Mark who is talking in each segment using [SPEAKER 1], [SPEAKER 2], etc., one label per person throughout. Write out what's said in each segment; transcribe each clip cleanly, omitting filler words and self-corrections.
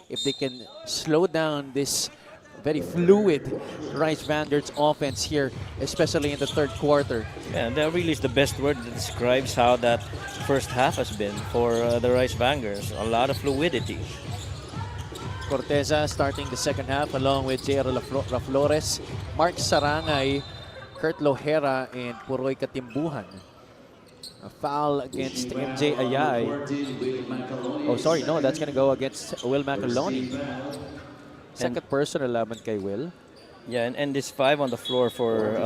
[SPEAKER 1] if they can slow down this very fluid Rice Vanguard's offense here, especially in the third quarter.
[SPEAKER 2] Yeah, that really is the best word that describes how that first half has been for the Rice Vanguards. A lot of fluidity.
[SPEAKER 1] Corteza starting the second half along with J.R. Raflores, Mark Sarangay, Kurt Lohera, and Puroy Katimbuhan. A foul against MJ Ayay. Oh, sorry, no, that's going to go against Will Macaloni. Second personal laban kay Will.
[SPEAKER 2] Yeah, and this 5 on the floor for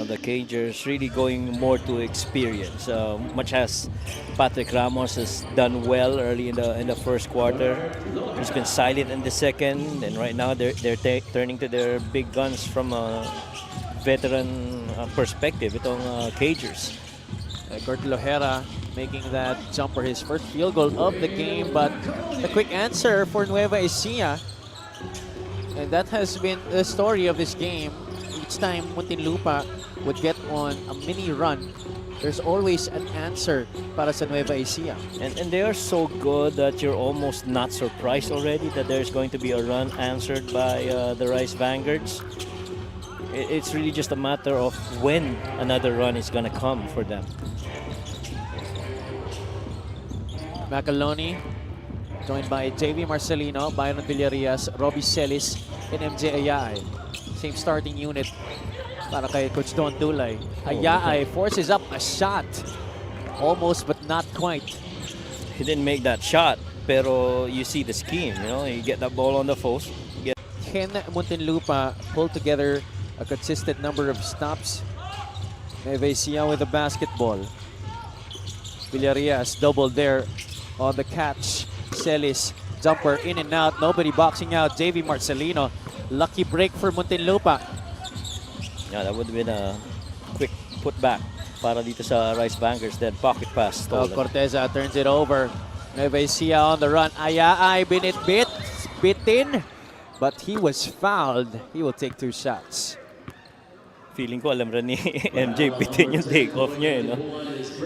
[SPEAKER 2] the Cagers really going more to experience. Much as Patrick Ramos has done well early in the first quarter, he's been silent in the second, and right now they're turning to their big guns from a veteran perspective. Itong Cagers.
[SPEAKER 1] Kurt Lohera making that jumper his first field goal of the game, but the quick answer for Nueva Ecija. And that has been the story of this game. Each time Muntinlupa would get on a mini run, there's always an answer para sa Nueva Ecija.
[SPEAKER 2] And they are so good that you're almost not surprised already that there's going to be a run answered by the Rice Vanguards. It's really just a matter of when another run is going to come for them.
[SPEAKER 1] Macaloni joined by JV Marcelino, Byron Villarias, Robbie Celis, and MJ Ayay. Same starting unit para kay Coach Don Tulay. Ayay forces up a shot. Almost but not quite.
[SPEAKER 2] He didn't make that shot, pero you see the scheme, you know, you get that ball on the post.
[SPEAKER 1] Can Muntinlupa pull together a consistent number of stops? Nueva Ecija with the basketball. Villarias doubled there on the catch. Celis, jumper in and out, nobody boxing out. JV Marcelino, lucky break for Muntinlupa.
[SPEAKER 2] Yeah, that would have been a quick putback para dito sa Rice Vanguards. Then pocket pass stolen.
[SPEAKER 1] Corteza turns it over. Nueva Ecija on the run. Ayay bitin, but he was fouled. He will take 2 shots.
[SPEAKER 2] Feeling ko alam rin ni MJ bitin yung take-off niya, you know?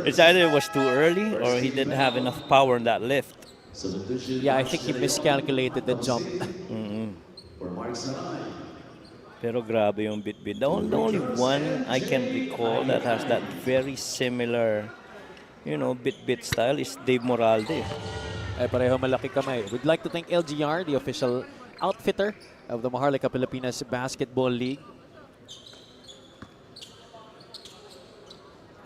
[SPEAKER 2] It's either it was too early or he didn't have enough power in that lift.
[SPEAKER 1] Yeah, I think he miscalculated the jump.
[SPEAKER 2] Pero grabe yung bit-bit. The only one I can recall that has that very similar, you know, bit-bit style is Dave Moralde.
[SPEAKER 1] Ay pareho malaki kamay. We'd like to thank LGR, the official outfitter of the Maharlika Pilipinas Basketball League.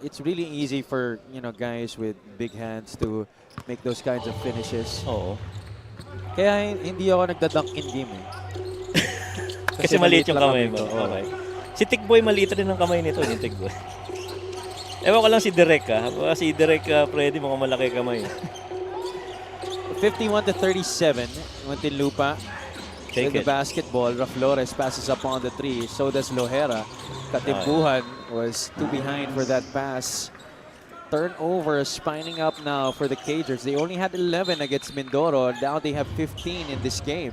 [SPEAKER 1] It's really easy for, you know, guys with big hands to make those kinds of finishes.
[SPEAKER 2] Oo.
[SPEAKER 1] Kaya hindi ako nagda-dunk in game eh.
[SPEAKER 2] Kasi maliit yung kamay mo. Okay. Si Tikboy maliit rin ang kamay nito, yung Tikboy. Ewan ko lang si Derek ha. Si Derek Freddy mga malaki kamay.
[SPEAKER 1] 51-37, Muntinlupa with the basketball. Raflores passes up on the 3. So does Lohera. Katimbuhan was 2 behind for that pass. Turnover spining up now for the Cagers. They only had 11 against Mindoro. Now they have 15 in this game.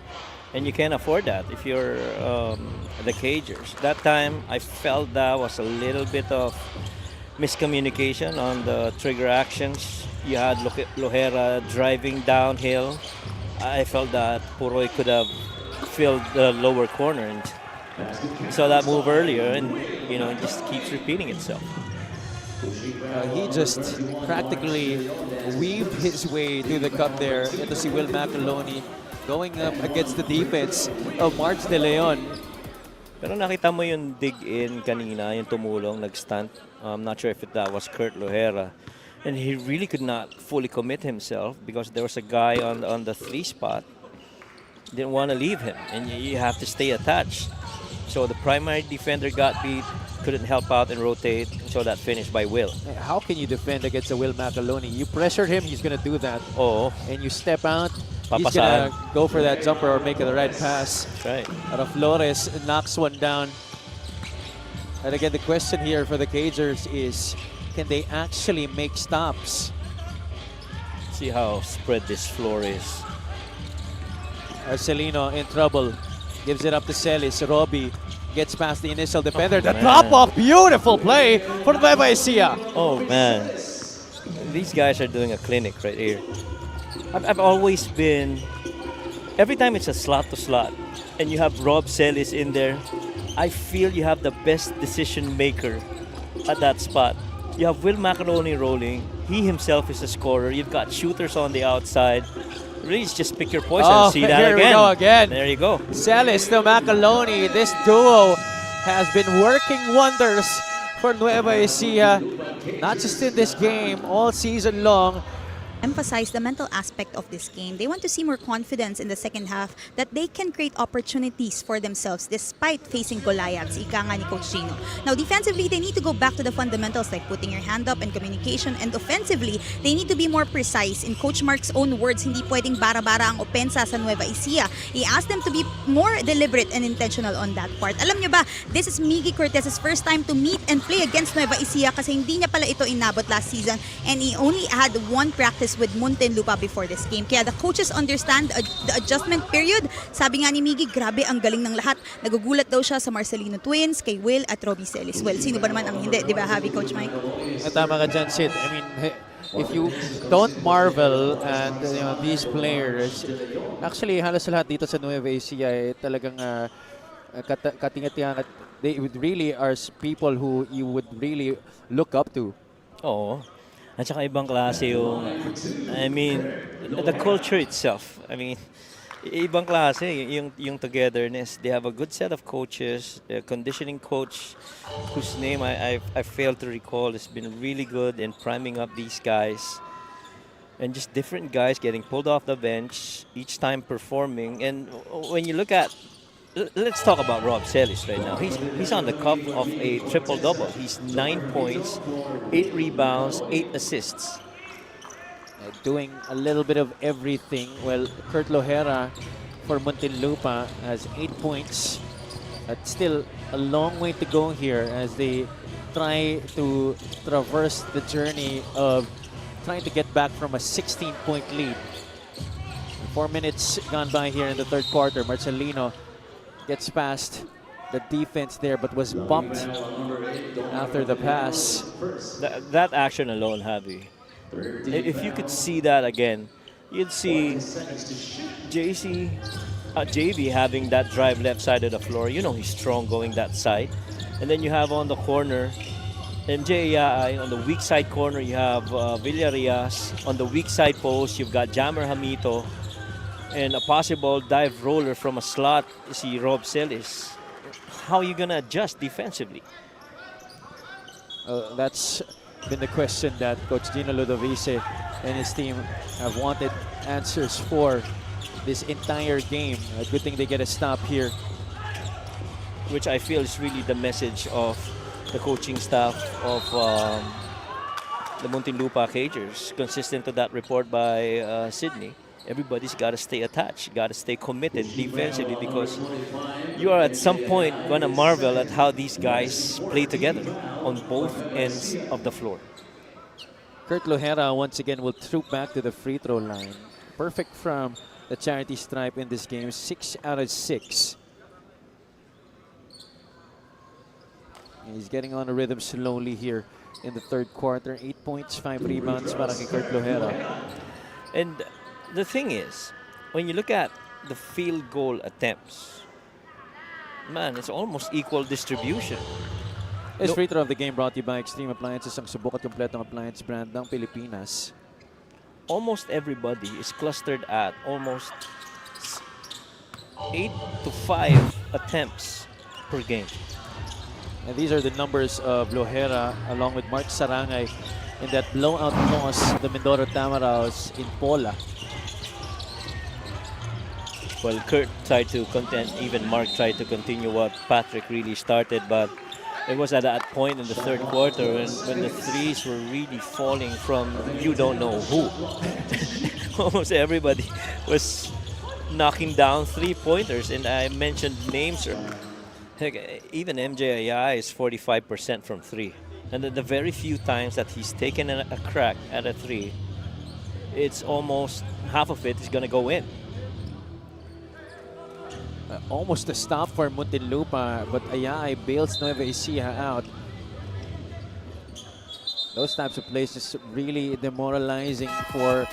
[SPEAKER 2] And you can't afford that if you're the Cagers. That time, I felt that was a little bit of miscommunication on the trigger actions. You had Lohera driving downhill. I felt that Puroy could have filled the lower corner. And we saw that move earlier, and you know, it just keeps repeating itself.
[SPEAKER 1] He just practically weaved his way through the cup there. Ito si Will Macaloni going up against the defense of March De Leon.
[SPEAKER 2] Pero nakita mo yung dig-in kanina, yung tumulong, nag-stunt. I'm not sure if that was Kurt Lohera. And he really could not fully commit himself because there was a guy on the 3 spot. Didn't want to leave him, and you have to stay attached. So the primary defender got beat, couldn't help out and rotate, so that finished by Will.
[SPEAKER 1] How can you defend against a Will Macaloni? You pressured him, he's going to do that.
[SPEAKER 2] Oh.
[SPEAKER 1] And you step out,
[SPEAKER 2] Papasaan.
[SPEAKER 1] he's going to go for that jumper or make the right pass.
[SPEAKER 2] That's right.
[SPEAKER 1] Flores knocks one down. And again, the question here for the Cagers is, can they actually make stops?
[SPEAKER 2] See how spread this floor is.
[SPEAKER 1] Arcelino in trouble. Gives it up to Celis. Robbie gets past the initial defender. The drop-off, beautiful play for Nueva Ecija.
[SPEAKER 2] Oh, man. These guys are doing a clinic right here. I've always been every time it's a slot to slot, and you have Rob Celis in there, I feel you have the best decision maker at that spot. You have Will Macaroni rolling. He himself is a scorer. You've got shooters on the outside. Really, just pick your poison.
[SPEAKER 1] Oh,
[SPEAKER 2] See that
[SPEAKER 1] here
[SPEAKER 2] again.
[SPEAKER 1] we go again.
[SPEAKER 2] There you go.
[SPEAKER 1] Celis to Macaloni. This duo has been working wonders for Nueva Ecija. Not just in this game, all season long.
[SPEAKER 3] Emphasize the mental aspect of this game. They want to see more confidence in the second half that they can create opportunities for themselves despite facing Goliaths, ika nga ni Coach Gino. Now, defensively, they need to go back to the fundamentals like putting your hand up and communication. And offensively, they need to be more precise. In Coach Mark's own words, hindi pwedeng bara-bara ang opensa sa Nueva Ecija. He asked them to be more deliberate and intentional on that part. Alam nyo ba, this is Miggy Cortez's first time to meet and play against Nueva Ecija kasi hindi niya pala ito inabot last season and he only had one practice with Muntinlupa before this game. Kaya the coaches understand the adjustment period. Sabi nga ni Miggy, grabe ang galing ng lahat. Nagugulat daw siya sa Marcelino Twins, kay Will at Robbie Celis. Well, sino ba naman ang hindi? Di ba, Javi, Coach Mike?
[SPEAKER 1] Tama ka dyan, Sid. I mean, if you don't marvel and these players, actually halos lahat dito sa Nueva Ecija talagang katingatihan. They would really are people who you would really look up to.
[SPEAKER 2] Oo. At saka ibang klase yung, I mean, the culture itself. I mean, ibang klase yung togetherness. They have a good set of coaches. The conditioning coach, whose name I failed to recall, has been really good in priming up these guys. And just different guys getting pulled off the bench, each time performing. And when you look at, let's talk about Rob Celis right now. He's on the cusp of a triple-double. He's 9 points, 8 rebounds, 8 assists.
[SPEAKER 1] Doing a little bit of everything. Well, Kurt Lohera for Muntinlupa has 8 points. But still a long way to go here as they try to traverse the journey of trying to get back from a 16-point lead. 4 minutes gone by here in the third quarter. Marcelino gets past the defense there but was bumped after the pass.
[SPEAKER 2] That action alone, Javi. If you could see that again, you'd see JV having that drive left side of the floor. You know he's strong going that side. And then you have on the corner MJI on the weak side corner, you have Villarias. On the weak side post, you've got Jammer Hamito. And a possible dive roller from a slot, si Rob Celis. How are you going to adjust defensively?
[SPEAKER 1] That's been the question that Coach Gino Ludovice and his team have wanted answers for this entire game. A good thing they get a stop here.
[SPEAKER 2] Which I feel is really the message of the coaching staff of the Muntinlupa Cagers. Consistent to that report by Sydney. Everybody's got to stay attached, got to stay committed defensively because you are at some point going to marvel at how these guys play together on both ends of the floor.
[SPEAKER 1] Kurt Lohera once again will troop back to the free throw line. Perfect from the charity stripe in this game, 6 out of 6. He's getting on a rhythm slowly here in the third quarter. 8 points, 5 rebounds para kay Kurt Lohera.
[SPEAKER 2] And the thing is, when you look at the field goal attempts, man, it's almost equal distribution.
[SPEAKER 1] This free throw of the game brought to you by Extreme Appliances, ang subok at kompletong appliance brand ng Pilipinas.
[SPEAKER 2] Almost everybody is clustered at almost 8 to 5 attempts per game.
[SPEAKER 1] And these are the numbers of Lohera along with Mark Sarangay in that blowout loss the Mindoro Tamaraos in Pola.
[SPEAKER 2] Well, Kurt tried to even Mark tried to continue what Patrick really started, but it was at that point in the third quarter when the threes were really falling from you don't know who. Almost everybody was knocking down three-pointers, and I mentioned names. Heck, even MJI is 45% from three. And the very few times that he's taken a crack at a three, it's almost half of it is going to go in.
[SPEAKER 1] Almost a stop for Muntinlupa, but Ayay bails Nueva Ecija out. Those types of plays is really demoralizing for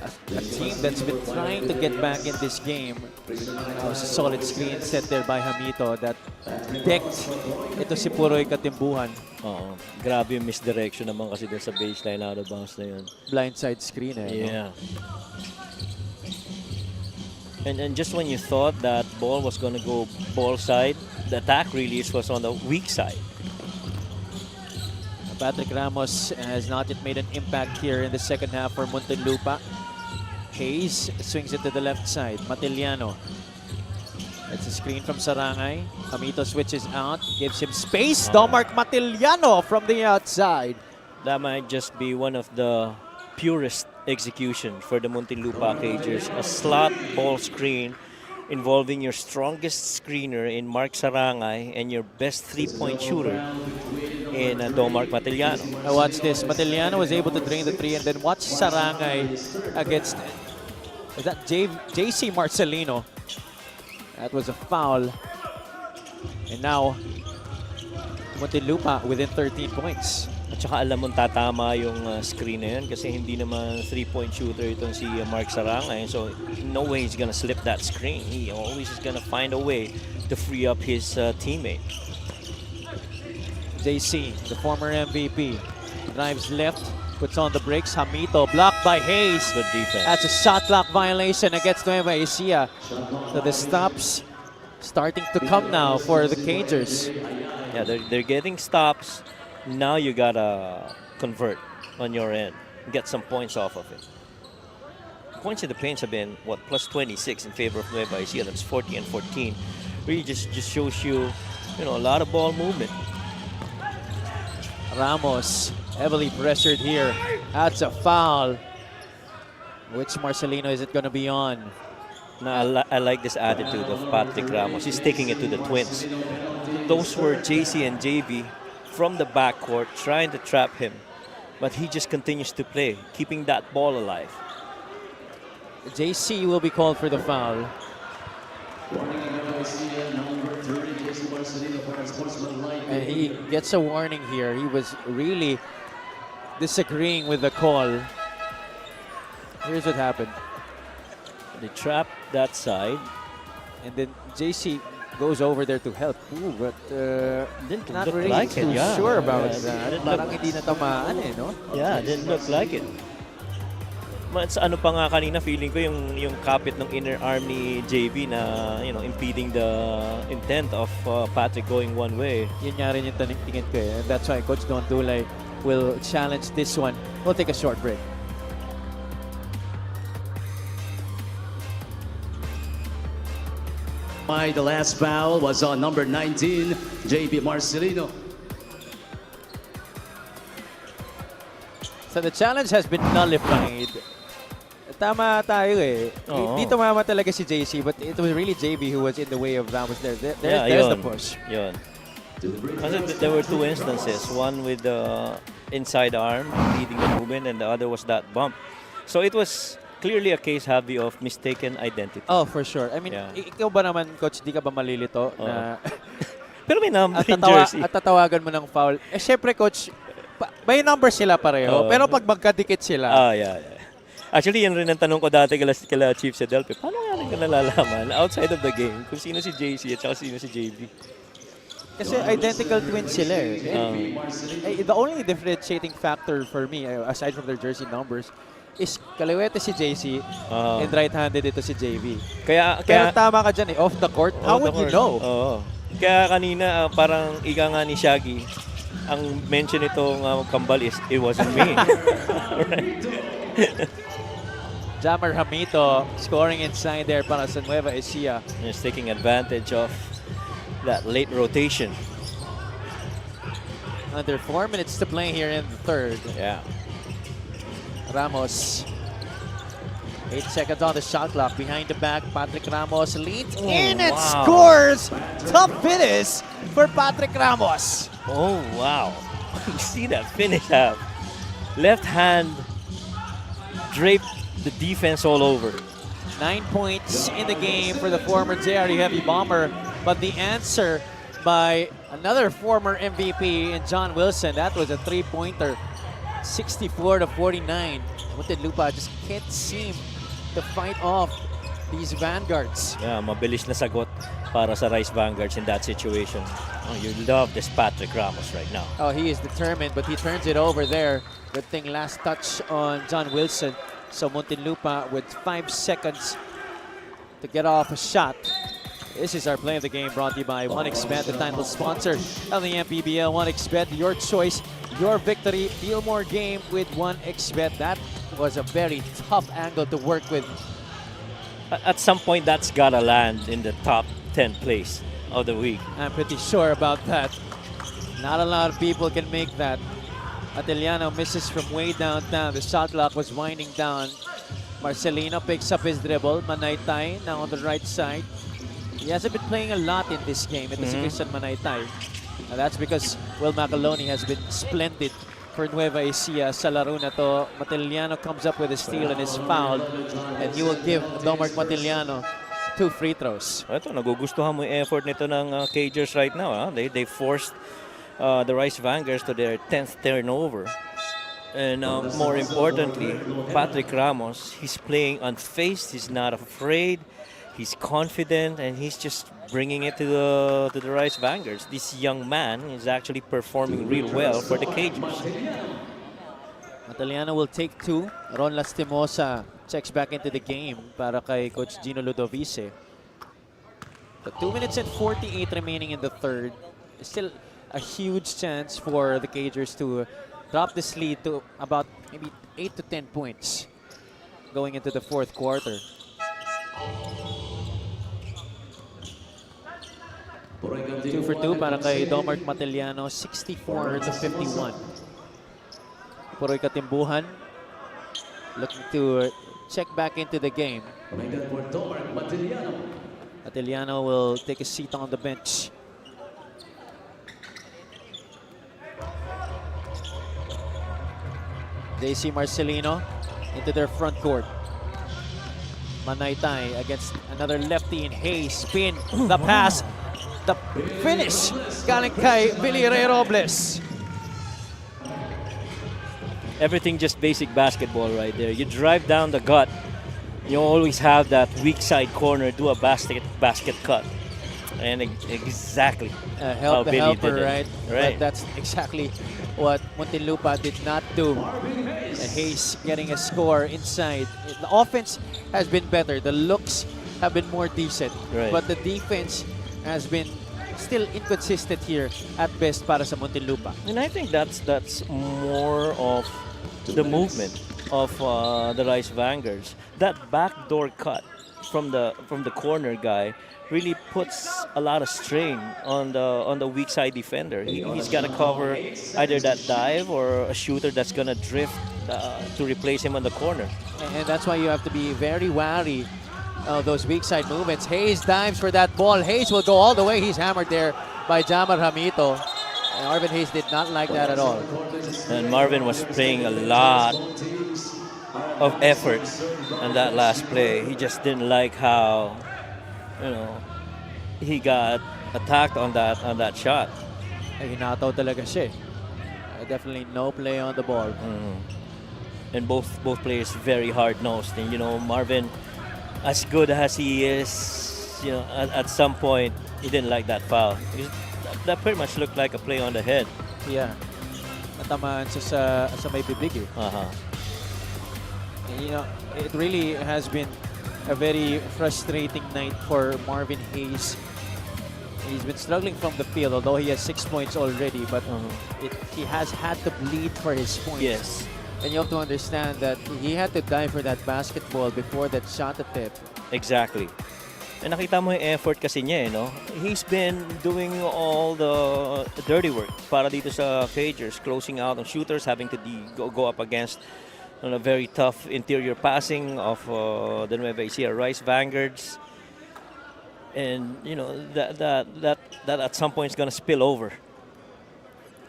[SPEAKER 1] a team that's been trying to get back in this game. A solid screen set there by Hamito that decked ito si Puroy Katimbuhan.
[SPEAKER 2] Oo. Grabe yung misdirection naman kasi dun sa baseline out of bounds na yun.
[SPEAKER 1] Blindside screen eh.
[SPEAKER 2] Yeah. And just when you thought that ball was going to go ball side, the attack release was on the weak side.
[SPEAKER 1] Patrick Ramos has not yet made an impact here in the second half for Muntinlupa. Hayes swings it to the left side. Matiliano. That's a screen from Sarangay. Hamito switches out, gives him space. Domark Matiliano from the outside.
[SPEAKER 2] That might just be one of the purest execution for the Muntinlupa Cagers. A slot ball screen involving your strongest screener in Mark Sarangay and your best three-point shooter in Domark Matiliano.
[SPEAKER 1] Now watch this. Matiliano was able to drain the three, and then watch Sarangay against, is that JC Marcelino? That was a foul. And now, Muntinlupa within 13 points.
[SPEAKER 2] At saka alam mong tatama yung screen na yun kasi hindi naman three-point shooter itong si Mark Sarangay. So, no way he's gonna slip that screen. He always is gonna find a way to free up his teammate.
[SPEAKER 1] JC, the former MVP, drives left, puts on the brakes. Hamito blocked by Hayes.
[SPEAKER 2] Good defense.
[SPEAKER 1] That's a shot clock violation against NUEVA ECIJA. So the stops starting to come now for the Cagers.
[SPEAKER 2] Yeah, they're getting stops. Now you gotta convert on your end, get some points off of it. Points in the paints have been what, plus 26 in favor of NUEVA ECIJA. That's 40 and 14. Really just shows you, a lot of ball movement.
[SPEAKER 1] Ramos heavily pressured here. That's a foul. Which Marcelino is it going to be on?
[SPEAKER 2] Now, I like this attitude of Patrick Ramos. He's taking it to the Twins. Those were JC and JB from the backcourt trying to trap him. But he just continues to play, keeping that ball alive.
[SPEAKER 1] JC will be called for the foul. And he gets a warning here. He was really disagreeing with the call. Here's what happened.
[SPEAKER 2] They trapped that side.
[SPEAKER 1] And then JC goes over there to help too, but
[SPEAKER 2] Didn't
[SPEAKER 1] not
[SPEAKER 2] look
[SPEAKER 1] really
[SPEAKER 2] like
[SPEAKER 1] too
[SPEAKER 2] it, yeah.
[SPEAKER 1] sure about
[SPEAKER 2] Yeah,
[SPEAKER 1] that.
[SPEAKER 2] didn't
[SPEAKER 1] Parang
[SPEAKER 2] look-
[SPEAKER 1] hindi natamaan eh, no?
[SPEAKER 2] Yeah, didn't look like it. Mas ano pa nga kanina, feeling ko yung kapit ng inner arm ni JB na, impeding the intent of Patrick going one way.
[SPEAKER 1] Yun nga rin yung tingin ko eh. And that's why Coach Don Dulay will challenge this one. We'll take a short break.
[SPEAKER 4] The last foul was on number 19, JB Marcelino.
[SPEAKER 1] So the challenge has been nullified. Tama tayo eh.
[SPEAKER 2] Oo.
[SPEAKER 1] Di tumama talaga si JC, but it was really JB who was in the way of Ramos there.
[SPEAKER 2] Yeah,
[SPEAKER 1] There's the
[SPEAKER 2] yun.
[SPEAKER 1] push.
[SPEAKER 2] Yun. Kasi there were two instances. One with the inside arm leading the movement and the other was that bump. So it was clearly a case, Javi, of mistaken identity.
[SPEAKER 1] Oh, for sure. I mean,
[SPEAKER 2] Yeah.
[SPEAKER 1] ikaw ba naman, Coach, di ka ba malilito na
[SPEAKER 2] Pero may number
[SPEAKER 1] at,
[SPEAKER 2] in jersey.
[SPEAKER 1] at tatawagan mo ng foul? Eh, syempre, Coach, may number sila pareho,
[SPEAKER 2] Oo.
[SPEAKER 1] pero pag magkadikit sila,
[SPEAKER 2] Yeah. Actually, yan rin ang tanong ko dati kala Chief Sedelpe. Paano nga rin ka nalalaman outside of the game kung sino si JC at saka sino si JB?
[SPEAKER 1] kasi identical twins sila eh. The only differentiating factor for me, aside from their jersey numbers, is kaliwete si JC and right-handed ito si JB.
[SPEAKER 2] Kaya
[SPEAKER 1] Pero tama ka dyan eh, off the court, how would you know?
[SPEAKER 2] Oo. Kaya kanina, parang ika nga ni Shaggy, ang mention itong kambal is, it wasn't me.
[SPEAKER 1] Jammer Hamito scoring inside there para sa NUEVA ECIJA.
[SPEAKER 2] He's taking advantage of that late rotation.
[SPEAKER 1] Under 4 minutes to play here in the third.
[SPEAKER 2] Yeah.
[SPEAKER 1] Ramos. 8 seconds on the shot clock. Behind the back, Patrick Ramos leads in and
[SPEAKER 2] wow.
[SPEAKER 1] scores. Tough finish for Patrick Ramos.
[SPEAKER 2] Oh, wow. You see that finish have. Left hand draped the defense all over.
[SPEAKER 1] 9 points in the game for the former JRE Heavy Bomber. But the answer by another former MVP in John Wilson, that was a three-pointer. 64 to 49. Muntinlupa just can't seem to fight off these vanguards.
[SPEAKER 2] Yeah, mabilis na sagot para sa Rice Vanguards in that situation. Oh, you love this Patrick Ramos right now.
[SPEAKER 1] Oh, he is determined, but he turns it over there. Good thing last touch on John Wilson. So Muntinlupa with 5 seconds to get off a shot. This is our play of the game brought to you by 1xBet, the title sponsor of the MPBL. 1xBet, your choice, your victory. Feel more game with 1xBet. That was a very tough angle to work with.
[SPEAKER 2] At some point, that's gotta land in the top 10 place of the week.
[SPEAKER 1] I'm pretty sure about that. Not a lot of people can make that. Atiliano misses from way downtown. The shot clock was winding down. Marcelino picks up his dribble. Manaytay now on the right side. He hasn't been playing a lot in this game. It is Christian Manaytay. That's because Will Macaloni has been splendid for Nueva Ecija sa laro na to. Matiliano comes up with a steal and is fouled. And you will give Domark Matiliano 2 free throws.
[SPEAKER 2] Ito, nagugustuhan mo yung effort nito ng Cagers right now. They forced the Rice Vanguards to their 10th turnover. And more importantly, Patrick Ramos, he's playing unfazed. He's not afraid. He's confident, and he's just bringing it to the Rice Vanguards. This young man is actually performing real well for the Cagers.
[SPEAKER 1] Matiliano will take 2. Ron Lastimosa checks back into the game para kay Coach Gino Ludovice. The 2 minutes and 48 remaining in the third. Still a huge chance for the Cagers to drop this lead to about maybe 8 to 10 points going into the fourth quarter. 2 for 2 para kay Domark Matiliano, 64 to 51. Puroy Katimbuhan looking to check back into the game. Matiliano will take a seat on the bench. JC Marcelino into their front court. Manaytay against another lefty in Hayes. Spin, the pass, the finish. Galing kay Billy Ray Robles.
[SPEAKER 2] Everything just basic basketball right there. You drive down the gut. You always have that weak side corner, do a basket cut. And exactly
[SPEAKER 1] Help the
[SPEAKER 2] Billy
[SPEAKER 1] helper,
[SPEAKER 2] did it.
[SPEAKER 1] right?
[SPEAKER 2] Right.
[SPEAKER 1] That's exactly what Muntinlupa did not do. And Hayes getting a score inside. The offense has been better. The looks have been more decent.
[SPEAKER 2] Right.
[SPEAKER 1] But the defense has been still inconsistent here at best para sa Muntinlupa.
[SPEAKER 2] And I think that's more of the movement of the Rice Vanguards. That backdoor cut from the corner guy really puts a lot of strain on the weak side defender. He's got to cover either that dive or a shooter that's gonna drift to replace him on the corner.
[SPEAKER 1] And that's why you have to be very wary of those weak side movements. Hayes dives for that ball. Hayes will go all the way. He's hammered there by Jamar Hamito. And Arvin Hayes did not like that at all.
[SPEAKER 2] And Marvin was playing a lot of effort on that last play. He just didn't like how, he got attacked on that shot.
[SPEAKER 1] Hinataw talaga siya. Definitely no play on the ball.
[SPEAKER 2] And both players very hard-nosed. And Marvin, as good as he is, at some point he didn't like that foul. That pretty much looked like a play on the head.
[SPEAKER 1] Yeah. Natamaan siya sa may bibig eh. It really has been a very frustrating night for Marvin Hayes. He's been struggling from the field, although he has 6 points already, but he has had to bleed for his points.
[SPEAKER 2] Yes.
[SPEAKER 1] And you have to understand that he had to dive for that basketball before that shot attempt.
[SPEAKER 2] Exactly. And nakita mo yung effort kasi niya, He's been doing all the dirty work para dito sa Cagers, closing out on shooters, having to go up against a very tough interior passing of the Nueva Ecija Rice Vanguards. And, that at some point is going to spill over.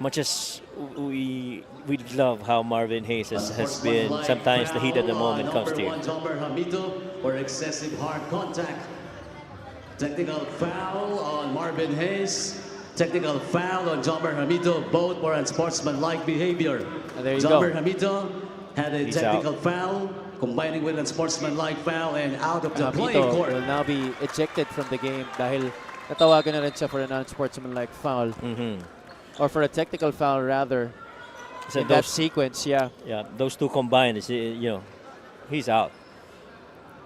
[SPEAKER 2] Much as we love how Marvin Hayes has been, sometimes the heat of the moment comes to you.
[SPEAKER 4] For excessive hard contact. Technical foul on Marvin Hayes. Technical foul on Jomar Hamito, both were unsportsmanlike behavior.
[SPEAKER 1] There you
[SPEAKER 4] Jomar
[SPEAKER 1] go.
[SPEAKER 4] Hamito had a
[SPEAKER 2] He's
[SPEAKER 4] technical
[SPEAKER 2] out.
[SPEAKER 4] foul, combining with unsportsmanlike foul and out of the playing
[SPEAKER 1] Hamito
[SPEAKER 4] court.
[SPEAKER 1] will now be ejected from the game dahil natawagan na rin siya for an unsportsmanlike foul. Or for a technical foul rather.
[SPEAKER 2] So
[SPEAKER 1] In that
[SPEAKER 2] those,
[SPEAKER 1] sequence, yeah.
[SPEAKER 2] those two combined is, he's out.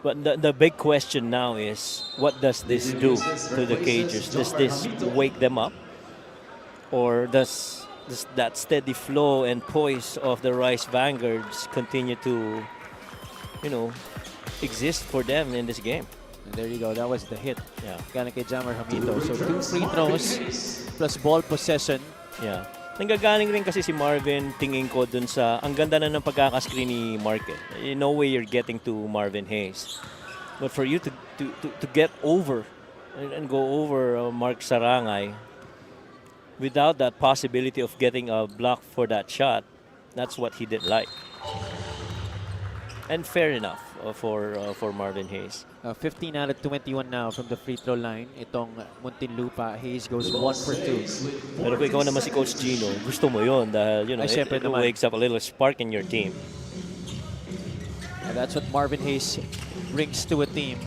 [SPEAKER 2] But the big question now is, what does this do to the Cagers? Does this wake them up? Or does that steady flow and poise of the Rice Vanguards continue to, exist for them in this game?
[SPEAKER 1] And there you go. That was the hit.
[SPEAKER 2] Yeah.
[SPEAKER 1] Galing kay Jammer Hamito. So 2 free throws plus ball possession.
[SPEAKER 2] Yeah. Nanggagaling rin kasi si Marvin, tingin ko dun sa, ang ganda na ng pagkakascreen ni Market. In no way you're getting to Marvin Hayes. But for you to get over and go over Mark Sarangay without that possibility of getting a block for that shot, that's what he did like. And fair enough for Marvin Hayes.
[SPEAKER 1] 15 out of 21 now from the free throw line. Itong Muntinlupa. Hayes goes 1 for 2.
[SPEAKER 2] Pero kung ikaw naman si Coach Gino, gusto mo yun dahil,
[SPEAKER 1] Ay, syempre
[SPEAKER 2] it
[SPEAKER 1] naman.
[SPEAKER 2] wakes up a little spark in your team.
[SPEAKER 1] And that's what Marvin Hayes brings to a team.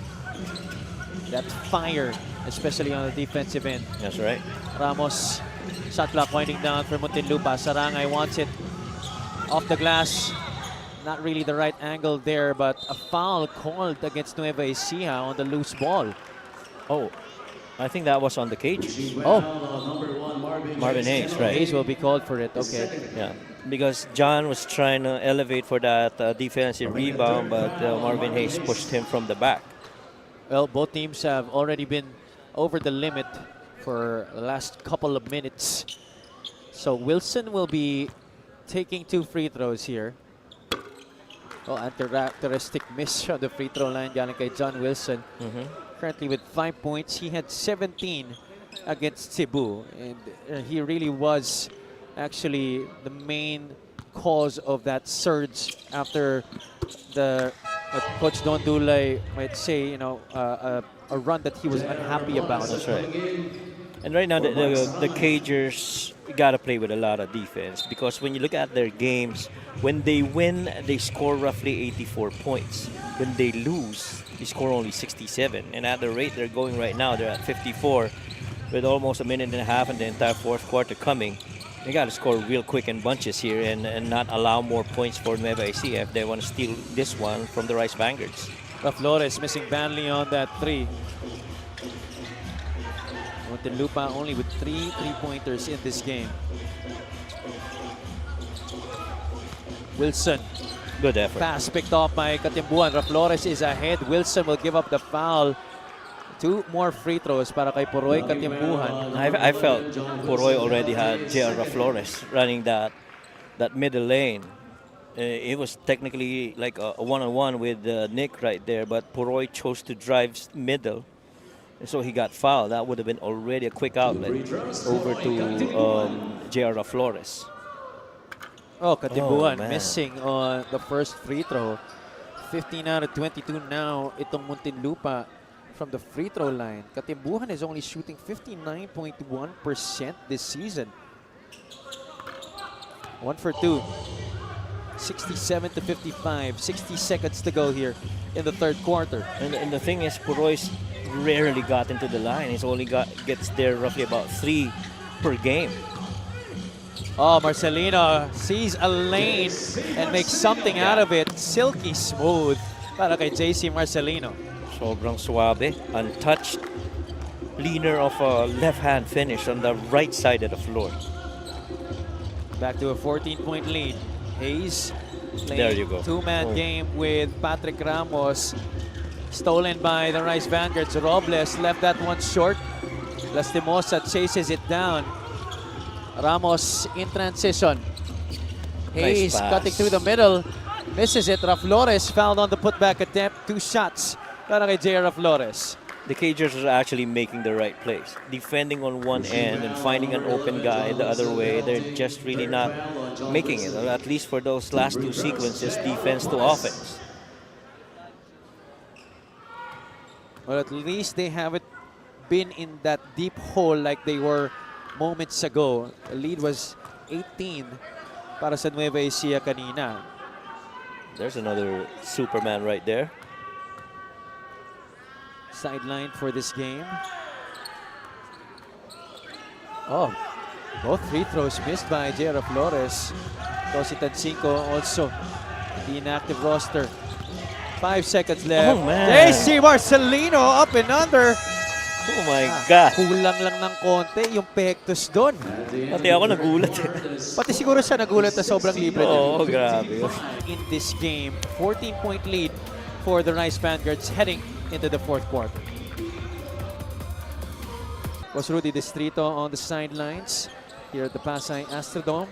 [SPEAKER 1] That fire, especially on the defensive end.
[SPEAKER 2] That's right.
[SPEAKER 1] Ramos, shot clock winding down for Muntinlupa. Sarangay wants it off the glass. Not really the right angle there, but a foul called against NUEVA ECIJA on the loose ball.
[SPEAKER 2] Oh, I think that was on the cage.
[SPEAKER 1] Oh,
[SPEAKER 2] Marvin Hayes, right?
[SPEAKER 1] Hayes will be called for it. Okay.
[SPEAKER 2] Yeah, because John was trying to elevate for that defensive rebound, but Marvin Hayes pushed him from the back.
[SPEAKER 1] Well, both teams have already been over the limit for the last couple of minutes. So Wilson will be taking 2 free throws here. Oh, uncharacteristic miss on the free throw line galing kay John Wilson. Currently with 5 points. He had 17 against Cebu. And he really was actually the main cause of that surge after the Coach Don Dulay might say, a run that he was unhappy about.
[SPEAKER 2] That's right. And right now, the Cagers got to play with a lot of defense because when you look at their games, when they win, they score roughly 84 points. When they lose, they score only 67. And at the rate they're going right now, they're at 54 with almost a minute and a half and the entire fourth quarter coming. They got to score real quick in bunches here and not allow more points for NUEVA ECIJA if they want to steal this one from the Rice Vanguards.
[SPEAKER 1] Flores missing badly on that 3. Muntinlupa only with 3 3-pointers in this game. Wilson.
[SPEAKER 2] Good effort.
[SPEAKER 1] Pass picked off by Katimbuan. Flores is ahead. Wilson will give up the foul. 2 more free throws para kay Poroy Katimbuhan.
[SPEAKER 2] I felt Poroy already had J.R. Flores running that middle lane. It was technically like a one-on-one with Nick right there, but Poroy chose to drive middle. And so he got fouled. That would have been already a quick outlet over to J.R. Flores.
[SPEAKER 1] Oh, Katimbuan
[SPEAKER 2] man.
[SPEAKER 1] missing on the first free throw. 15 out of 22 now. Itong Muntinlupa from the free throw line. Katimbuhan is only shooting 59.1% this season. 1 for 2. 67 to 55. 60 seconds to go here in the third quarter.
[SPEAKER 2] And the thing is, Poroy's rarely got into the line. He's only gets there roughly about 3 per game.
[SPEAKER 1] Oh, Marcelino sees a lane and makes something out of it. Silky smooth para kay JC Marcelino.
[SPEAKER 2] Sobrang suabe, untouched, leaner of a left-hand finish on the right side of the floor.
[SPEAKER 1] Back to a 14-point lead. Hayes
[SPEAKER 2] There you
[SPEAKER 1] playing
[SPEAKER 2] go.
[SPEAKER 1] two-man game with Patrick Ramos. Stolen by the Rice Vanguards. Robles left that one short. Lastimosa chases it down. Ramos in transition. Hayes
[SPEAKER 2] Nice pass.
[SPEAKER 1] cutting through the middle. Misses it. Flores fouled on the putback attempt. 2 shots para kay J.R. Flores.
[SPEAKER 2] The Cagers are actually making the right plays. Defending on one end and finding an open guy the other way. They're just really not making it. Or at least for those last 2 sequences, defense to offense.
[SPEAKER 1] Well, at least they haven't been in that deep hole like they were moments ago. The lead was 18 para sa Nueva Ecija kanina.
[SPEAKER 2] There's another Superman right there.
[SPEAKER 1] Sideline for this game. Oh, both free throws missed by Jera Flores. Tosi Tancinco also the inactive roster. 5 seconds left.
[SPEAKER 2] Oh, man.
[SPEAKER 1] JC Marcelino up and under.
[SPEAKER 2] Oh my God.
[SPEAKER 1] Kulang lang ng konti yung pektos doon.
[SPEAKER 2] Pati ako nagulat eh.
[SPEAKER 1] Pati siguro siya nagulat na sobrang libre.
[SPEAKER 2] Oo, grabe.
[SPEAKER 1] In this game, 14-point lead for the Rice Vanguards heading into the fourth quarter. Was Rudy Distrito on the sidelines here at the Pasay Astrodome.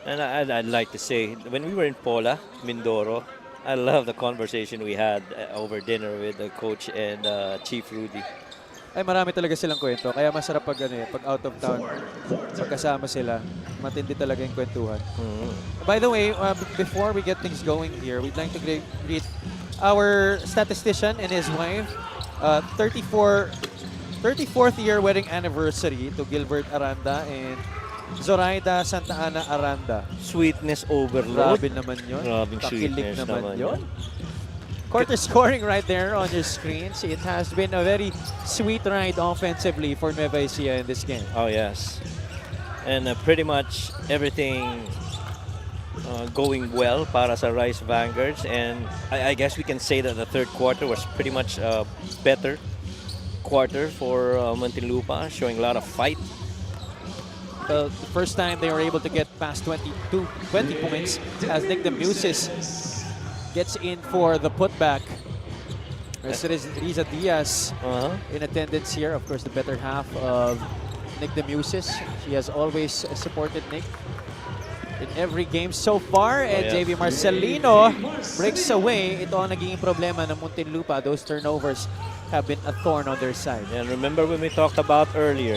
[SPEAKER 2] And I'd like to say, when we were in Pola, Mindoro, I love the conversation we had over dinner with the coach and Chief Rudy.
[SPEAKER 1] Ay marami talaga silang kwento. Kaya masarap pag, pag out of town, pagkasama sila, matindi talaga yung kwentuhan. By the way, before we get things going here, we'd like to greet our statistician and his wife. 34th year wedding anniversary to Gilbert Aranda and Zoraida Santa Ana Aranda.
[SPEAKER 2] Sweetness overload.
[SPEAKER 1] Grabe naman yun.
[SPEAKER 2] Grabing
[SPEAKER 1] Kakilig
[SPEAKER 2] sweetness naman
[SPEAKER 1] yun. Quarter scoring right there on your screens. It has been a very sweet ride offensively for Nueva Ecija in this game.
[SPEAKER 2] Oh, yes. And pretty much everything going well para sa Rice Vanguards. And I guess we can say that the third quarter was pretty much a better quarter for Muntinlupa, showing a lot of fight.
[SPEAKER 1] The first time they were able to get past 20 points as Nick Demusis gets in for the putback. Riza Diaz in attendance here. Of course, the better half of Nick Demusis. She has always supported Nick in every game so far. And JV Marcelino breaks away. Ito ang naging problema ng Muntinlupa. Those turnovers have been a thorn on their side.
[SPEAKER 2] And remember when we talked about earlier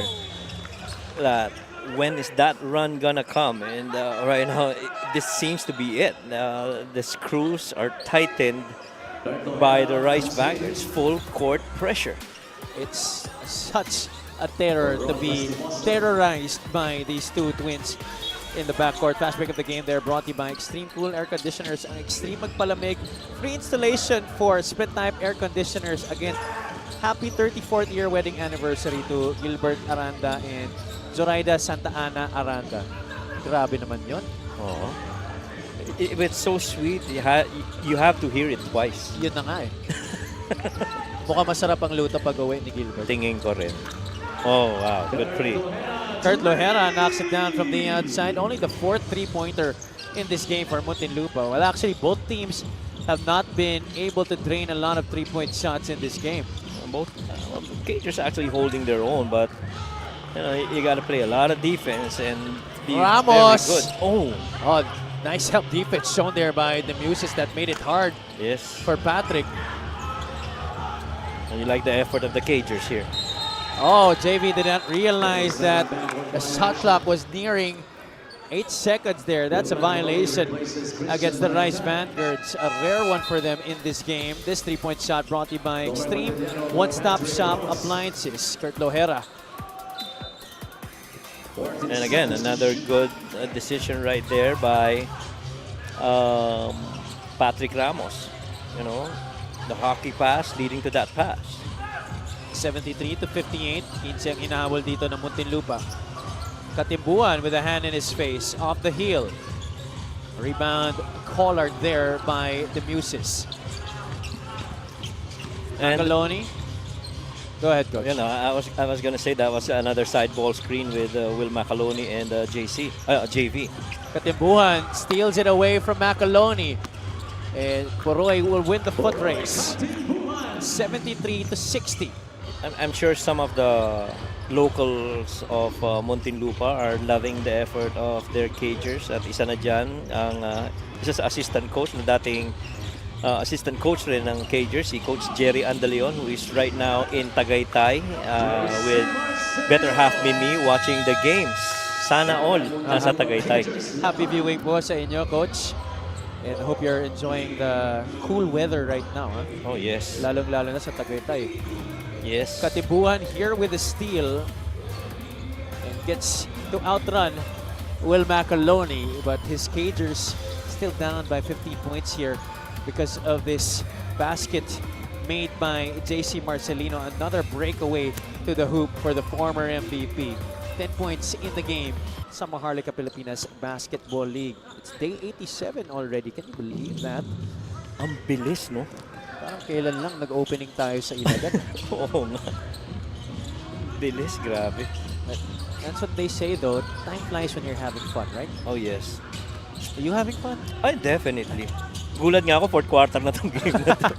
[SPEAKER 2] that when is that run gonna come? And right now, this seems to be it. The screws are tightened by the Rice Vanguards. Full court pressure.
[SPEAKER 1] It's such a terror to be terrorized by these two twins in the backcourt. Fast break of the game there brought to you by Extreme Cool Air Conditioners. Ang Extreme Magpalamig. Free installation for split type air conditioners. Again, happy 34th year wedding anniversary to Gilbert Aranda and Zoraida Santa Ana Aranda. Grabe naman yun.
[SPEAKER 2] Oh. It's so sweet. You have to hear it twice.
[SPEAKER 1] Yun na nga eh. Mukhang masarap ang luto pag-uwi ni Gilbert.
[SPEAKER 2] Tingin ko rin. Oh, wow. Good free.
[SPEAKER 1] Kurt Lohera knocks it down from the outside. Only the fourth three-pointer in this game for Muntinlupa. Well, actually, both teams have not been able to drain a lot of three-point shots in this game.
[SPEAKER 2] Both Cagers actually holding their own, but you got to play a lot of defense and be
[SPEAKER 1] Ramos.
[SPEAKER 2] very good.
[SPEAKER 1] Oh, nice help defense shown there by the Muses that made it hard for Patrick.
[SPEAKER 2] And you like the effort of the Cagers here.
[SPEAKER 1] Oh, JV did not realize that the shot clock was nearing 8 seconds there. That's a violation against the Rice Vanguards. A rare one for them in this game. This three-point shot brought to you by Extreme One-Stop Shop Appliances. Kurt Lohera.
[SPEAKER 2] And again, another good decision right there by Patrick Ramos. You know, the hockey pass leading to that pass.
[SPEAKER 1] 73 to 58. 15 ang hinahabol dito ng Muntinlupa. Katimbuan with a hand in his face. Off the heel. Rebound collared there by the Muses.
[SPEAKER 2] And
[SPEAKER 1] Caloni. Go ahead, Coach.
[SPEAKER 2] you know, I was gonna say that was another side ball screen with Will Macaloni and JV.
[SPEAKER 1] Katimbuhan steals it away from Macaloni. And Poroy will win the foot race. 73 to 60.
[SPEAKER 2] I'm sure some of the locals of Muntinlupa are loving the effort of their Cagers. At isa na dyan, ang isa sa assistant coach na dating assistant coach rin ng Cagers, si Coach Jerry Andaleon, who is right now in Tagaytay with better half Mimi watching the games. Sana all nasa Tagaytay.
[SPEAKER 1] Happy viewing po sa inyo, Coach. And I hope you're enjoying the cool weather right now. Huh?
[SPEAKER 2] Oh, yes.
[SPEAKER 1] Lalong-lalo na sa Tagaytay.
[SPEAKER 2] Yes.
[SPEAKER 1] Katibuhan here with the steal. and gets to outrun Will Macaloni, but his Cagers still down by 15 points here because of this basket made by JC Marcelino. Another breakaway to the hoop for the former MVP. 10 points in the game sa Maharlika Pilipinas Basketball League. It's day 87 already. Can you believe that?
[SPEAKER 2] Ang bilis, no?
[SPEAKER 1] Parang kailan lang nag-opening tayo sa Ilagan.
[SPEAKER 2] Oo nga. Bilis, grabe.
[SPEAKER 1] That's what they say though. Time flies when you're having fun, right?
[SPEAKER 2] Oh, yes.
[SPEAKER 1] Are you having fun?
[SPEAKER 2] Ay, definitely. Gulat nga ako, fourth quarter na itong game na to.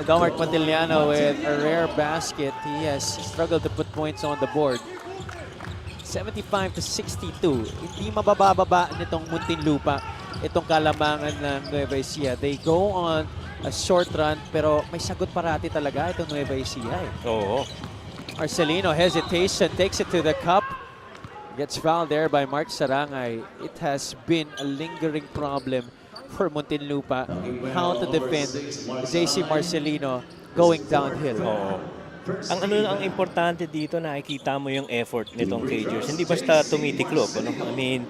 [SPEAKER 1] Dominic Montiliano with a rare basket. He has struggled to put points on the board. 75-62. Hindi mabababa nitong Muntinlupa itong kalamangan ng Nueva Ecija. They go on a short run pero may sagot parati talaga itong Nueva Ecija.
[SPEAKER 2] Oo.
[SPEAKER 1] Marcelino, hesitation, takes it to the cup. Gets fouled there by Mark Sarangay. It has been a lingering problem for Muntinlupa how to defend JC Marcelino going downhill.
[SPEAKER 2] Oo. Ang importante dito, nakikita mo yung effort nitong Cagers. Hindi basta tumitiklop. Ano? I mean,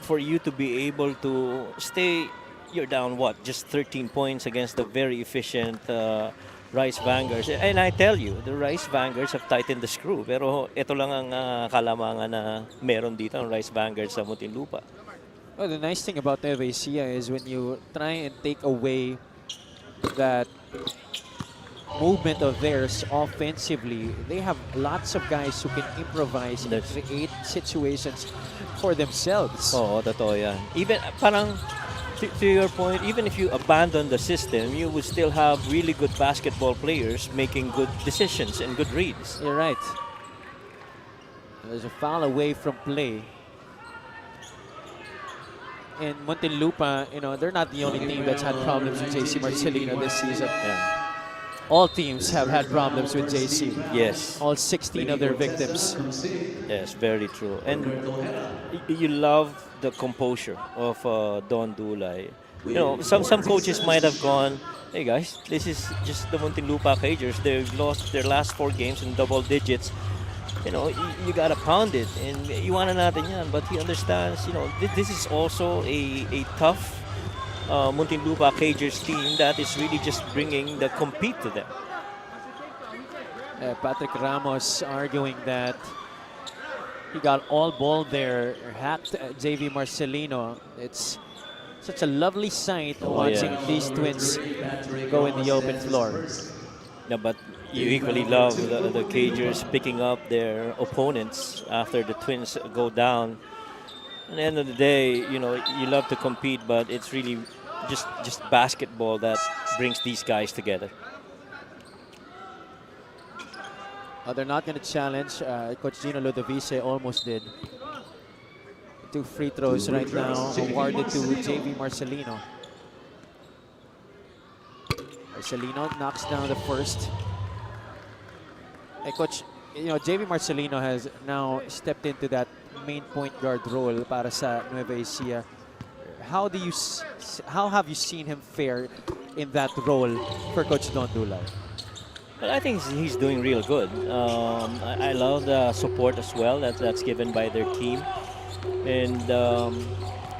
[SPEAKER 2] for you to be able to stay, you're down what? Just 13 points against the very efficient Rice Vanguards. And I tell you, the Rice Vanguards have tightened the screw. Pero ito lang ang kalamangan na meron dito ng Rice Vanguards sa Muntinlupa.
[SPEAKER 1] Well, the nice thing about Nueva Ecija is when you try and take away that movement of theirs offensively, they have lots of guys who can improvise and create situations for themselves.
[SPEAKER 2] Oo, totoo yan. Even parang to your point, even if you abandon the system, you would still have really good basketball players making good decisions and good reads.
[SPEAKER 1] You're right. There's a foul away from play. And Muntinlupa, you know, they're not the only team that's had problems with JC Marcelino this season.
[SPEAKER 2] Yeah.
[SPEAKER 1] All teams have had problems with JC.
[SPEAKER 2] Yes.
[SPEAKER 1] All 16 of their victims.
[SPEAKER 2] Yes, very true. And you love the composure of Don Dulay. You know, some coaches might have gone, hey guys, this is just the Muntinlupa Cagers. They've lost their last 4 games in double digits. You know, you gotta pound it, and iwanan natin yan. But he understands, you know, this is also a tough Muntinlupa Cagers team that is really just bringing the compete to them.
[SPEAKER 1] Patrick Ramos arguing that he got all ball there, hacked JV Marcelino. It's such a lovely sight watching these twins go in the open floor.
[SPEAKER 2] Yeah, but you equally love the Cagers picking up their opponents after the twins go down. At the end of the day, you know, you love to compete, but it's really just basketball that brings these guys together.
[SPEAKER 1] They're not going to challenge. Coach Gino Ludovice almost did. 2 free throws right now awarded to JV Marcelino. Marcelino knocks down the first. Hey, Coach, you know, JV Marcelino has now stepped into that main point guard role para sa Nueva Ecija. How have you seen him fare in that role for Coach Don Dulay?
[SPEAKER 2] Well, I think he's doing real good. I love the support as well that's given by their team, and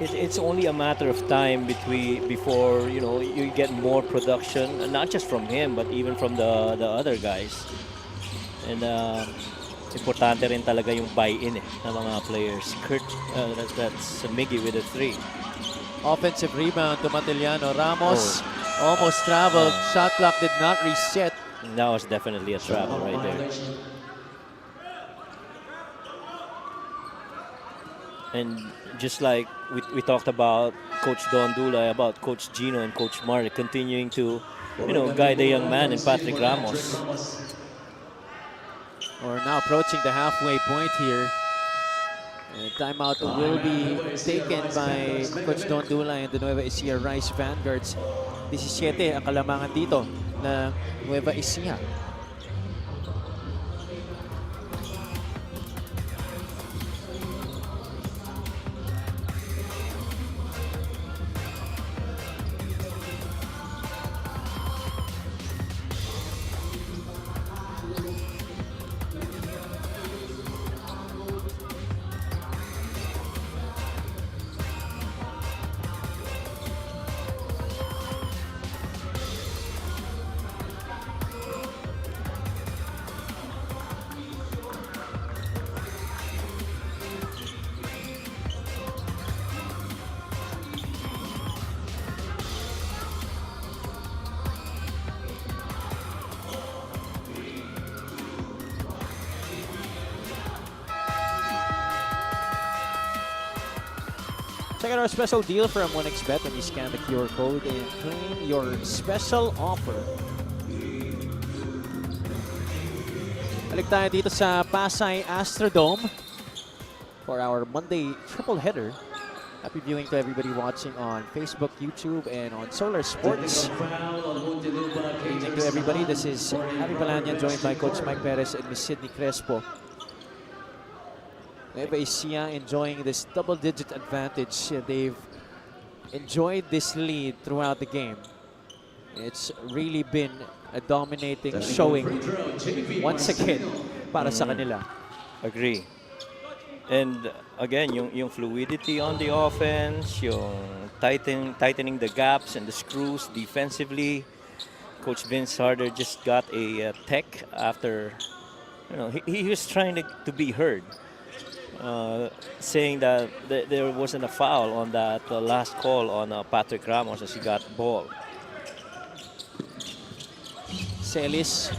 [SPEAKER 2] it's only a matter of time before you know you get more production, not just from him but even from the other guys. And importante rin talaga yung buy-in ng mga players. Kurt, that's Miggy with a 3.
[SPEAKER 1] Offensive rebound to Montiliano. Ramos almost traveled. Shot clock did not reset.
[SPEAKER 2] That was definitely a travel right there. And just like we talked about Coach Don Dulay, about Coach Gino and Coach Mark continuing to, you know, guide the young man in Patrick Ramos.
[SPEAKER 1] We're now approaching the halfway point here. And timeout will be taken by Coach Don Dulay and the Nueva Ecija Rice Vanguards. 17 ang kalamangan dito ng Nueva Ecija. Check out our special deal from 1xBet when you scan the QR code and claim your special offer. Balik tayo dito sa Pasay Astrodome for our Monday triple header. Happy viewing to everybody watching on Facebook, YouTube, and on Solar Sports. Good evening to everybody. This is Harry Balanya joined by Coach Mike Perez and Miss Sydney Crespo. NUEVA ECIJA enjoying this double-digit advantage. They've enjoyed this lead throughout the game. It's really been a dominating showing once again para sa kanila.
[SPEAKER 2] Agree. And again, yung fluidity on the offense, yung tightening the gaps and the screws defensively. Coach Vince Harder just got a tech after, he was trying to be heard, saying that there wasn't a foul on that last call on Patrick Ramos as he got ball.
[SPEAKER 1] Celis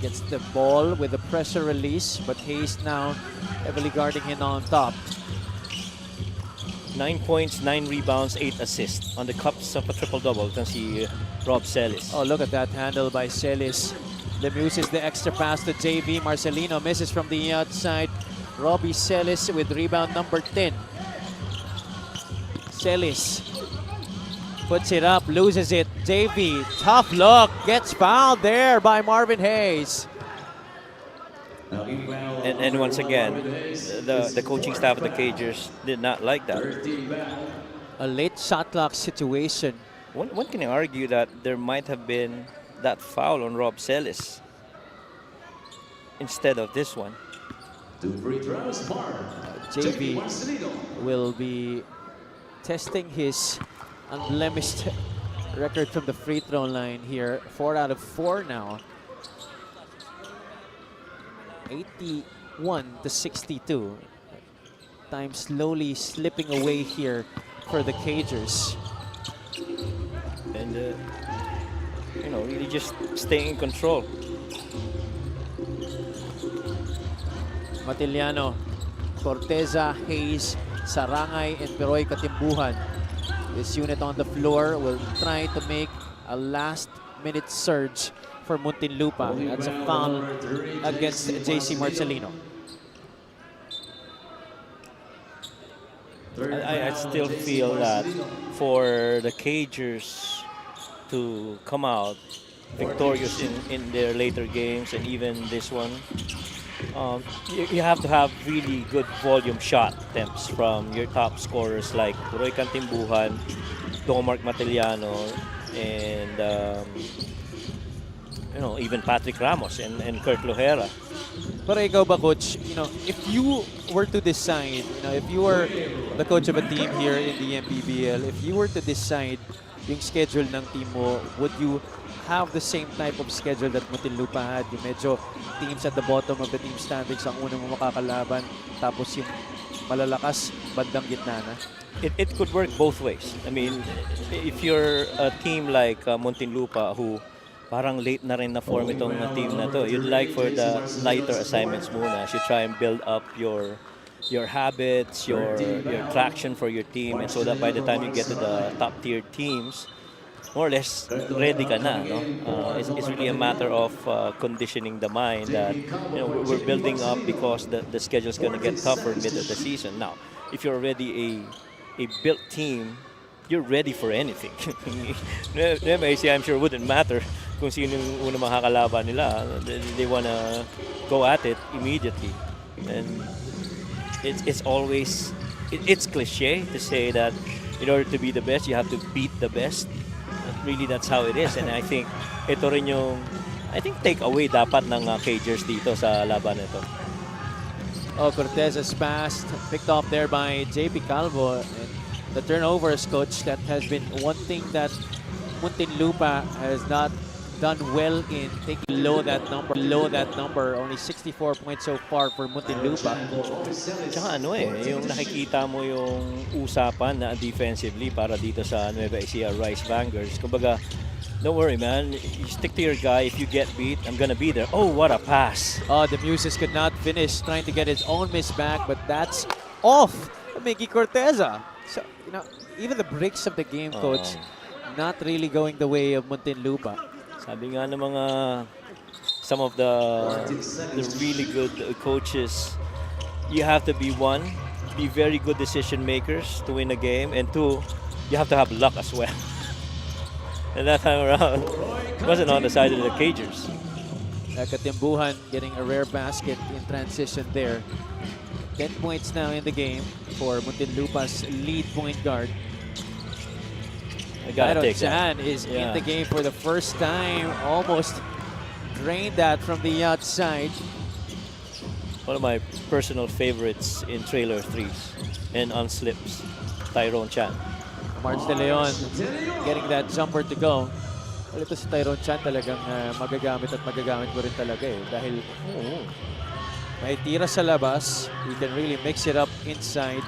[SPEAKER 1] gets the ball with the pressure release, but Hayes now heavily guarding him on top.
[SPEAKER 2] 9 points, 9 rebounds, 8 assists on the cups of a triple-double. Can see Rob Celis.
[SPEAKER 1] Oh, look at that handle by Celis. Lemuses the extra pass to JV. Marcelino misses from the outside. Robbie Celis with rebound number 10. Celis puts it up, loses it. JV, tough look, gets fouled there by Marvin Hayes.
[SPEAKER 2] And once again, the coaching staff of the Cagers did not like that.
[SPEAKER 1] A late shot clock situation.
[SPEAKER 2] One can argue that there might have been that foul on Rob Celis instead of this one.
[SPEAKER 1] JV will be testing his unblemished record from the free throw line here. 4 out of 4 now. 81 to 62. Time slowly slipping away here for the Cagers.
[SPEAKER 2] And really just staying in control.
[SPEAKER 1] Matiliano, Corteza, Hayes, Sarangay, and Peroy Katimbuhan. This unit on the floor will try to make a last-minute surge for Muntinlupa. That's a foul against JC Marcelino.
[SPEAKER 2] I still feel that for the Cagers to come out victorious in their later games and even this one, you have to have really good volume shot attempts from your top scorers like Roy Cantimbuhan, Domark Matiliano, and even Patrick Ramos and Kurt Lojera.
[SPEAKER 1] Pero ikaw ba, Coach, if you were to decide, if you were the coach of a team here in the MPBL, if you were to decide yung schedule ng team mo, would you have the same type of schedule that Muntinlupa had? Yung medyo teams at the bottom of the team standings ang unang mo makakalaban, tapos yung malalakas bandang gitna na?
[SPEAKER 2] It could work both ways. I mean, if you're a team like Muntinlupa who parang late na rin na form itong team na to, you'd like for the lighter assignments muna as you try and build up your habits, your traction for your team, and so that by the time you get to the top tier teams, more or less ready ka na, no? It's really a matter of conditioning the mind that we're building up because the schedule's going to get tougher mid of the season. Now, if you're already a built team, you're ready for anything. I'm sure wouldn't matter kung sino yung unang makakalaban nila. They wanna go at it immediately, and it's always it's cliche to say that in order to be the best, you have to beat the best. But really, that's how it is, and I think ito rin yung take-away dapat ng Cagers dito sa laban nito.
[SPEAKER 1] Oh, Cortez's pass picked off there by JP Calvo. And the turnovers, Coach, that has been one thing that Muntinlupa has not done well in taking low that number. Only 64 points so far for Muntinlupa.
[SPEAKER 2] Tsaka yung nakikita mo yung usapan na defensively para dito sa NUEVA ECIJA Rice Vanguards. Kumbaga, don't worry, man. You stick to your guy. If you get beat, I'm gonna be there. Oh, what a pass.
[SPEAKER 1] Oh, the Muses could not finish trying to get his own miss back, but that's off Mickey Corteza. So, even the breaks of the game, coach, not really going the way of Muntinlupa.
[SPEAKER 2] Sabi nga ng mga some of the really good coaches, you have to be very good decision makers to win a game, and two, you have to have luck as well. And that time around, it wasn't on the side of the Cagers.
[SPEAKER 1] Katimbuhan getting a rare basket in transition there. 10 points now in the game for Muntinlupa's lead point guard.
[SPEAKER 2] I gotta take
[SPEAKER 1] Chan
[SPEAKER 2] that.
[SPEAKER 1] is in the game for the first time. Almost drained that from the outside.
[SPEAKER 2] One of my personal favorites in trailer threes and on slips, Tyrone Chan.
[SPEAKER 1] March De Leon getting that jumper to go. Well, ito si Tyrone Chan talagang magagamit ko rin talaga eh. Dahil may tira sa labas, he can really mix it up inside.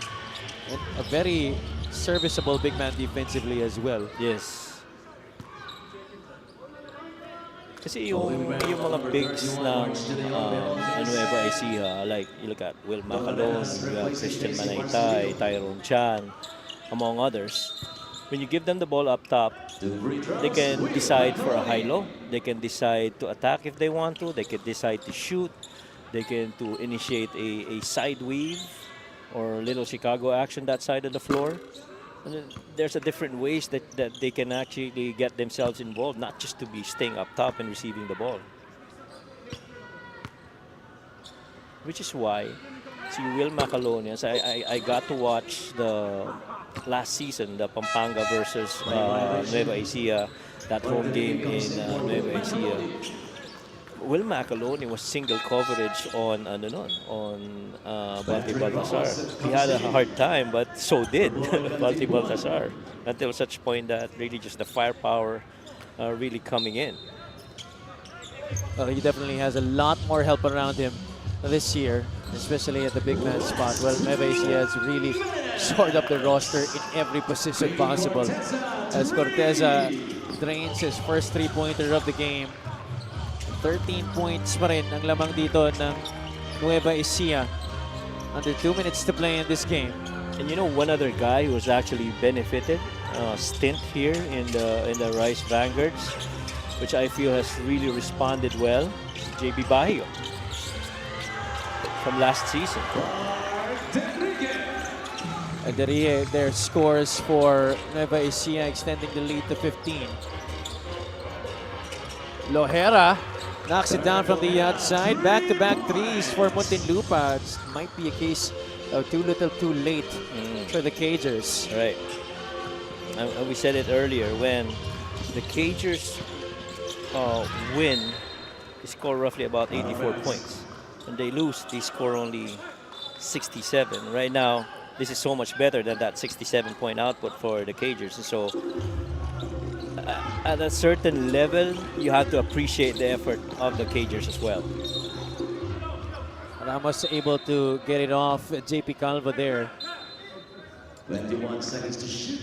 [SPEAKER 1] And a very serviceable big man defensively as well.
[SPEAKER 2] Yes. Kasi yung mga bigs ng NUEVA ECIJA, like you look at Will Macalon, you have Christian Manaytay, Tyrone Chan, among others. When you give them the ball up top, they can decide for a high-low. They can decide to attack if they want to. They can decide to shoot. They can to initiate a side weave or little Chicago action that side of the floor. And then there's a different ways that they can actually get themselves involved, not just to be staying up top and receiving the ball. Which is why, si Will Macalonians, I got to watch the last season, the Pampanga versus Nueva Ecija, that home game in Nueva Ecija. Will Macaloni was single coverage on Balti Baltasar. He had a hard time, but so did Balti Baltasar, until such point that really just the firepower really coming in.
[SPEAKER 1] Well, he definitely has a lot more help around him this year, especially at the big man spot. Well, Nueva Ecija has really shored up the roster in every position possible. As Corteza drains his first three-pointer of the game. 13 points pa rin ang lamang dito ng Nueva Ecija. Under 2 minutes to play in this game.
[SPEAKER 2] And you know, one other guy who's actually benefited stint here in the Rice Vanguards, which I feel has really responded well, JB Bahio from last season.
[SPEAKER 1] Agdarie, their scores for Nueva Ecija, extending the lead to 15. Lohera knocks it down from the outside. Back-to-back threes for Muntinlupa. It might be a case of too little, too late for the Cagers.
[SPEAKER 2] Right. And we said it earlier, when the Cagers win, they score roughly about 84 points. When they lose, they score only 67. Right now, this is so much better than that 67-point output for the Cagers. So at a certain level, you have to appreciate the effort of the Cagers as well.
[SPEAKER 1] Ramos able to get it off JP Calvo there.
[SPEAKER 4] 21 seconds to shoot.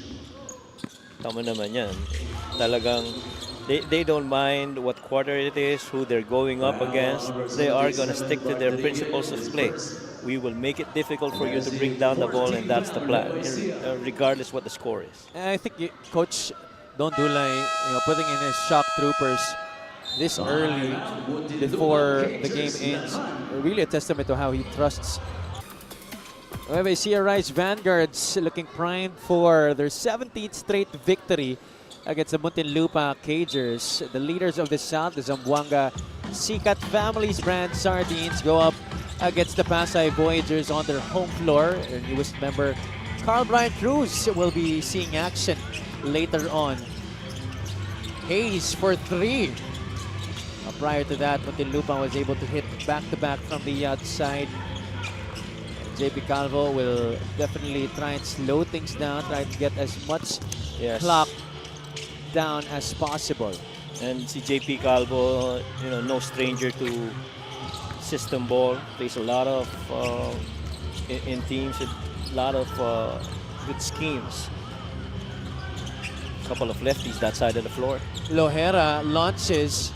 [SPEAKER 2] Tama naman yan. Talagang they don't mind what quarter it is, who they're going up against. They are going to stick to their principles of play. We will make it difficult for you to bring down the ball, and that's the plan, regardless what the score is.
[SPEAKER 1] And I think Coach Don Dulay, putting in his shock troopers this early before the game ends, really a testament to how he trusts. Nueva Ecija Rice Vanguards looking primed for their 17th straight victory against the Muntinlupa Cagers. The leaders of the South, the Zamboanga Sikat Families brand Sardines, go up against the Pasay Voyagers on their home floor. Their newest member, Carl Brian Cruz, will be seeing action later on. Hayes for three. Prior to that, Muntinlupa was able to hit back-to-back from the outside. JP Calvo will definitely try and slow things down, try to get as much clock down as possible.
[SPEAKER 2] And si JP Calvo, no stranger to system ball. Plays a lot of in teams, a lot of good schemes. Couple of lefties that side of the floor.
[SPEAKER 1] Lohera launches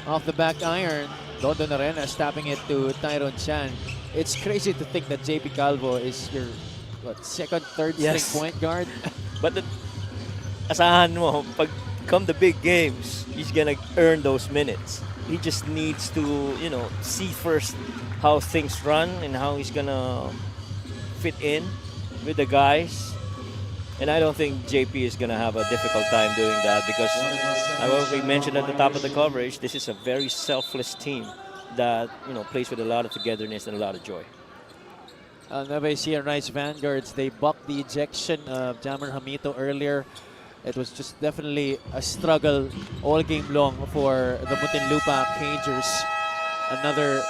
[SPEAKER 1] off the back iron. Dondo Narena tapping it to Tyrone Chan. It's crazy to think that JP Calvo is your second, third
[SPEAKER 2] Yes.
[SPEAKER 1] string point guard.
[SPEAKER 2] But asahan mo, pag come the big games, he's gonna earn those minutes. He just needs to, see first how things run and how he's gonna fit in with the guys. And I don't think JP is gonna have a difficult time doing that because, as we mentioned at the top of the coverage, this is a very selfless team that plays with a lot of togetherness and a lot of joy.
[SPEAKER 1] Nueva Ecija Rice Vanguards, they bucked the ejection of Jammer Hamito earlier. It was just definitely a struggle all game long for the Muntinlupa Cagers. Another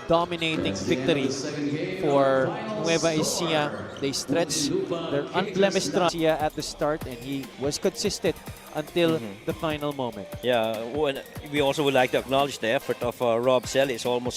[SPEAKER 1] dominating victory for Nueva Ecija. They stretched their unblemished run at the start, and he was consistent until the final moment.
[SPEAKER 2] Yeah, we also would like to acknowledge the effort of Rob Selly. It's almost